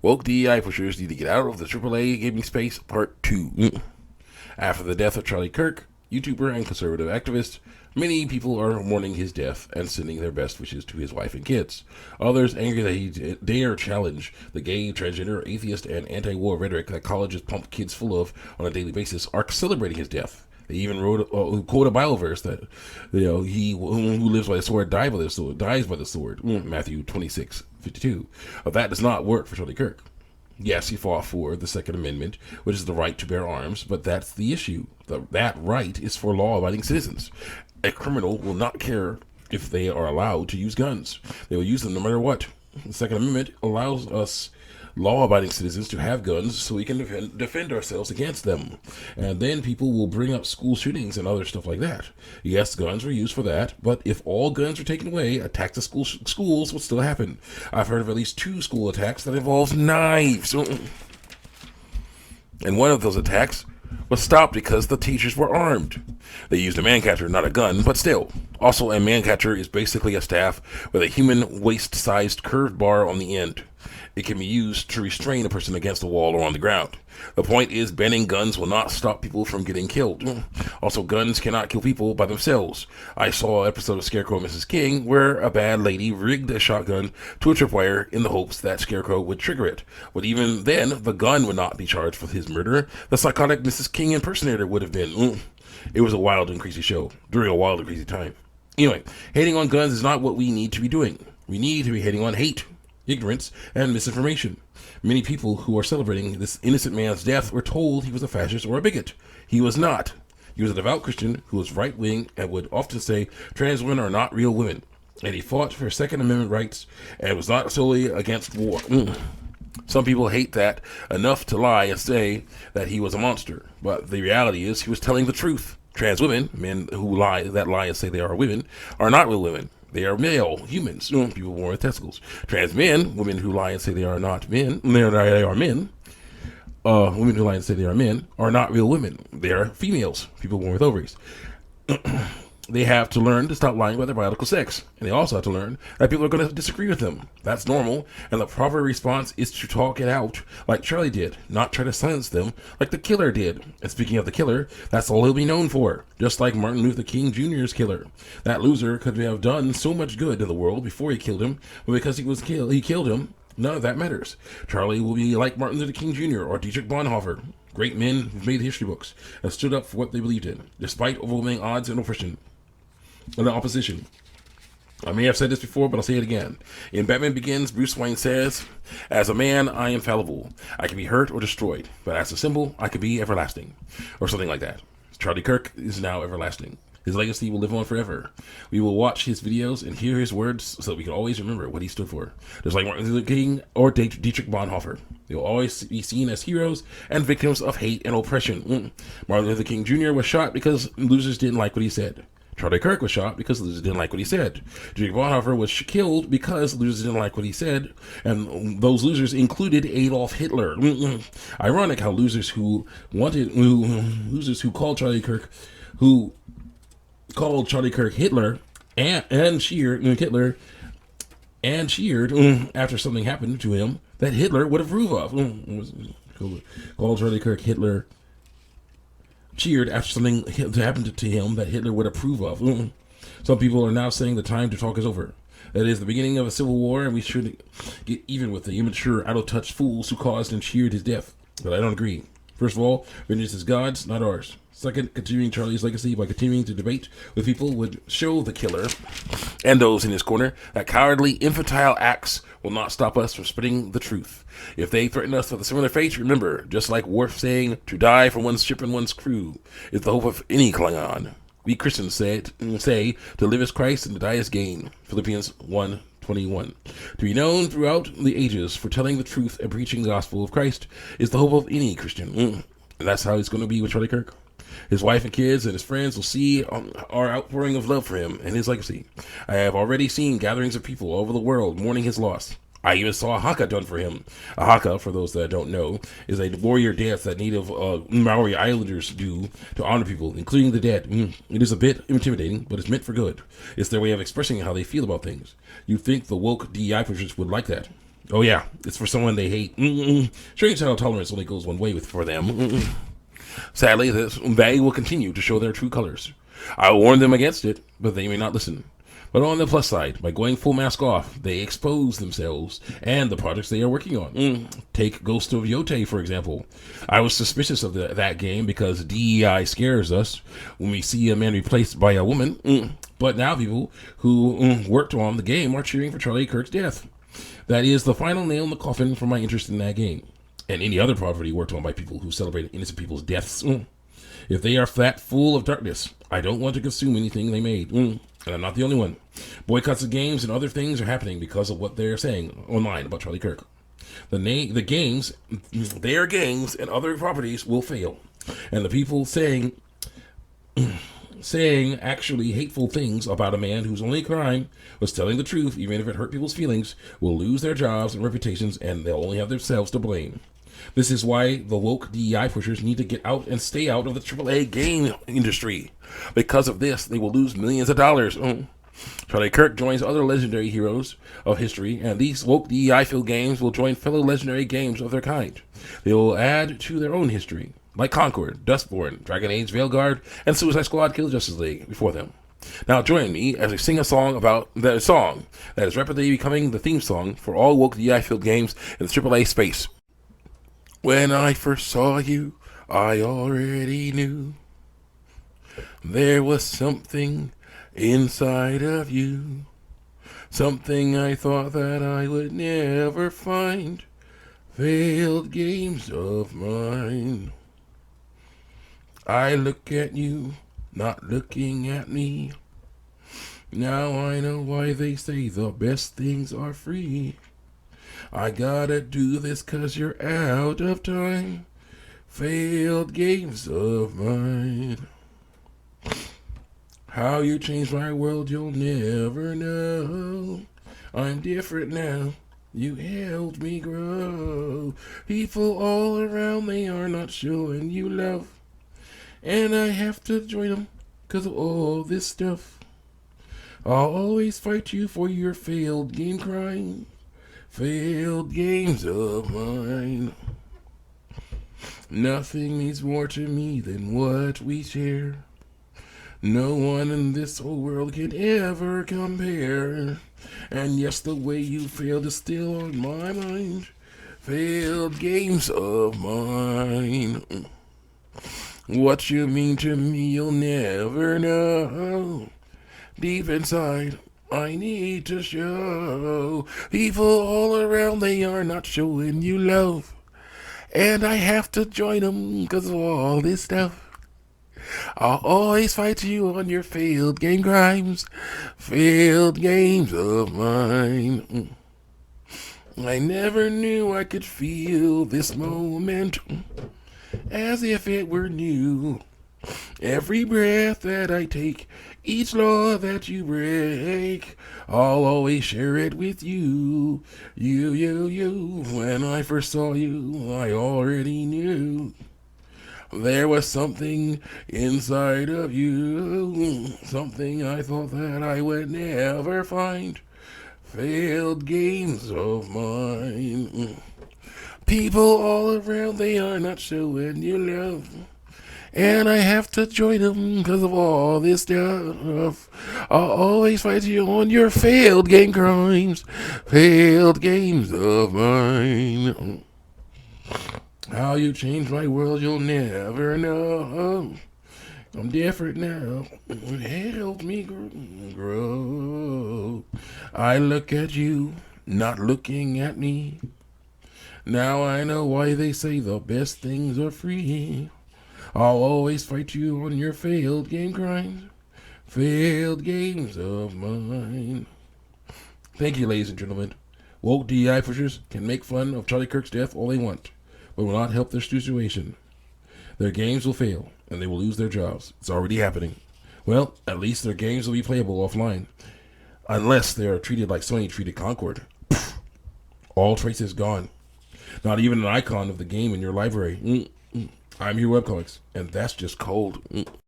Woke DEI pushers need to get out of the AAA gaming space, part 2. After the death of Charlie Kirk, YouTuber and conservative activist, many people are mourning his death and sending their best wishes to his wife and kids. Others, angry that he dare challenge the gay, transgender, atheist, and anti-war rhetoric that colleges pump kids full of on a daily basis, are celebrating his death. They even quote a Bible verse that, he who lives by the sword dies by the sword. Matthew 26:52. That does not work for Charlie Kirk. Yes, he fought for the Second Amendment, which is the right to bear arms, but that's the issue. That right is for law-abiding citizens. A criminal will not care if they are allowed to use guns. They will use them no matter what. The Second Amendment allows us law-abiding citizens to have guns so we can defend ourselves against them. And then people will bring up school shootings and other stuff like that. Yes, guns were used for that, but if all guns were taken away, attacks to schools would still happen. I've heard of at least 2 school attacks that involved knives. And one of those attacks was stopped because the teachers were armed. They used a man-catcher, not a gun, but still. Also, a man-catcher is basically a staff with a human waist-sized curved bar on the end. It can be used to restrain a person against a wall or on the ground. The point is, banning guns will not stop people from getting killed. Also, guns cannot kill people by themselves. I saw an episode of Scarecrow and Mrs. King where a bad lady rigged a shotgun to a tripwire in the hopes that Scarecrow would trigger it. But even then, the gun would not be charged for his murder. The psychotic Mrs. King impersonator would have been. It was a wild and crazy show during a wild and crazy time. Anyway, hating on guns is not what we need to be doing. We need to be hating on hate, ignorance, and misinformation. Many people who are celebrating this innocent man's death were told he was a fascist or a bigot. He was not. He was a devout Christian who was right-wing and would often say trans women are not real women. And he fought for Second Amendment rights and was not solely against war. Some people hate that enough to lie and say that he was a monster. But the reality is he was telling the truth. Trans women, men who lie and say they are women, are not real women. They are male humans, people born with testicles. Trans men, women who lie and say they are not men, they are men. Women who lie and say they are men are not real women. They are females, people born with ovaries. They have to learn to stop lying about their biological sex. And they also have to learn that people are going to disagree with them. That's normal. And the proper response is to talk it out like Charlie did, not try to silence them like the killer did. And speaking of the killer, that's all he'll be known for. Just like Martin Luther King Jr.'s killer. That loser could have done so much good in the world before he killed him, but because he killed him, none of that matters. Charlie will be like Martin Luther King Jr. or Dietrich Bonhoeffer. Great men who've made history books and stood up for what they believed in, despite overwhelming odds and oppression. And the opposition. I may have said this before, but I'll say it again. In Batman Begins, Bruce Wayne says, "As a man, I am fallible. I can be hurt or destroyed, but as a symbol, I can be everlasting." Or something like that. Charlie Kirk is now everlasting. His legacy will live on forever. We will watch his videos and hear his words so that we can always remember what he stood for. Just like Martin Luther King or Dietrich Bonhoeffer. They will always be seen as heroes and victims of hate and oppression. Martin Luther King Jr. was shot because losers didn't like what he said. Charlie Kirk was shot because losers didn't like what he said. Dietrich Bonhoeffer was killed because losers didn't like what he said, and those losers included Adolf Hitler. Ironic how losers who called Charlie Kirk Hitler and cheered Hitler and cheered after something happened to him that Hitler would approve of. Called Charlie Kirk Hitler. Cheered after something happened to him that Hitler would approve of. Some people are now saying the time to talk is over. That is the beginning of a civil war, and we should get even with the immature, out-of-touch fools who caused and cheered his death. But I don't agree. First of all, vengeance is God's, not ours. Second, continuing Charlie's legacy by continuing to debate with people would show the killer and those in his corner that cowardly, infantile acts will not stop us from spreading the truth. If they threaten us with a similar fate, remember, just like Worf saying, to die for one's ship and one's crew is the hope of any Klingon. We Christians say to live as Christ and to die as gain. Philippians 1:21. To be known throughout the ages for telling the truth and preaching the gospel of Christ is the hope of any Christian. And that's how it's going to be with Charlie Kirk. His wife and kids and his friends will see our outpouring of love for him and his legacy. I have already seen gatherings of people all over the world mourning his loss. I even saw a haka done for him. A haka, for those that don't know, is a warrior dance that native Maori Islanders do to honor people, including the dead. It is a bit intimidating, but it's meant for good. It's their way of expressing how they feel about things. You'd think the woke DEI pushers would like that. Oh yeah, it's for someone they hate. Strange how tolerance only goes one way for them. Sadly, they will continue to show their true colors. I warn them against it, but they may not listen. But on the plus side, by going full mask off, they expose themselves and the projects they are working on. Take Ghost of Yote, for example. I was suspicious of that game because DEI scares us when we see a man replaced by a woman. But now people who worked on the game are cheering for Charlie Kirk's death. That is the final nail in the coffin for my interest in that game. And any other property worked on by people who celebrate innocent people's deaths. If they are that full of darkness, I don't want to consume anything they made. And I'm not the only one. Boycotts of games and other things are happening because of what they're saying online about Charlie Kirk. The games, their games and other properties will fail. And the people saying actually hateful things about a man whose only crime was telling the truth, even if it hurt people's feelings, will lose their jobs and reputations, and they'll only have themselves to blame. This is why the woke DEI pushers need to get out and stay out of the AAA game industry. Because of this, they will lose millions of dollars. Charlie Kirk joins other legendary heroes of history, and these woke DEI-filled games will join fellow legendary games of their kind. They will add to their own history, like Concord, Dustborn, Dragon Age, Veilguard, and Suicide Squad Kill Justice League before them. Now join me as I sing a song about that song that is rapidly becoming the theme song for all woke DEI-filled games in the AAA space. When I first saw you, I already knew there was something inside of you, something I thought that I would never find. Failed games of mine. I look at you, not looking at me. Now I know why they say the best things are free. I gotta do this 'cause you're out of time. Failed games of mine. How you changed my world, you'll never know. I'm different now. You helped me grow. People all around, they are not showing you love. And I have to join them 'cause of all this stuff. I'll always fight you for your failed game crime. Failed games of mine. Nothing means more to me than what we share. No one in this whole world can ever compare. And yes, the way you failed is still on my mind. Failed games of mine. What you mean to me, you'll never know. Deep inside, I need to show. People all around, they are not showing you love. And I have to join them 'cause of all this stuff. I'll always fight you on your failed game crimes. Failed games of mine. I never knew I could feel this moment as if it were new. Every breath that I take, each law that you break, I'll always share it with you. You. When I first saw you, I already knew there was something inside of you, something I thought that I would never find. Failed games of mine. People all around, they are not showing you love. And I have to join them 'cause of all this stuff. I'll always fight you on your failed game crimes. Failed games of mine. How you changed my world, you'll never know. I'm different now. It helped me grow. I look at you, not looking at me. Now I know why they say the best things are free. I'll always fight you on your failed game crimes. Failed games of mine. Thank you, ladies and gentlemen. Woke DEI pushers can make fun of Charlie Kirk's death all they want, but will not help their situation. Their games will fail, and they will lose their jobs. It's already happening. Well, at least their games will be playable offline. Unless they are treated like Sony treated Concord. All traces gone. Not even an icon of the game in your library. I'm your webcomics, and that's just cold.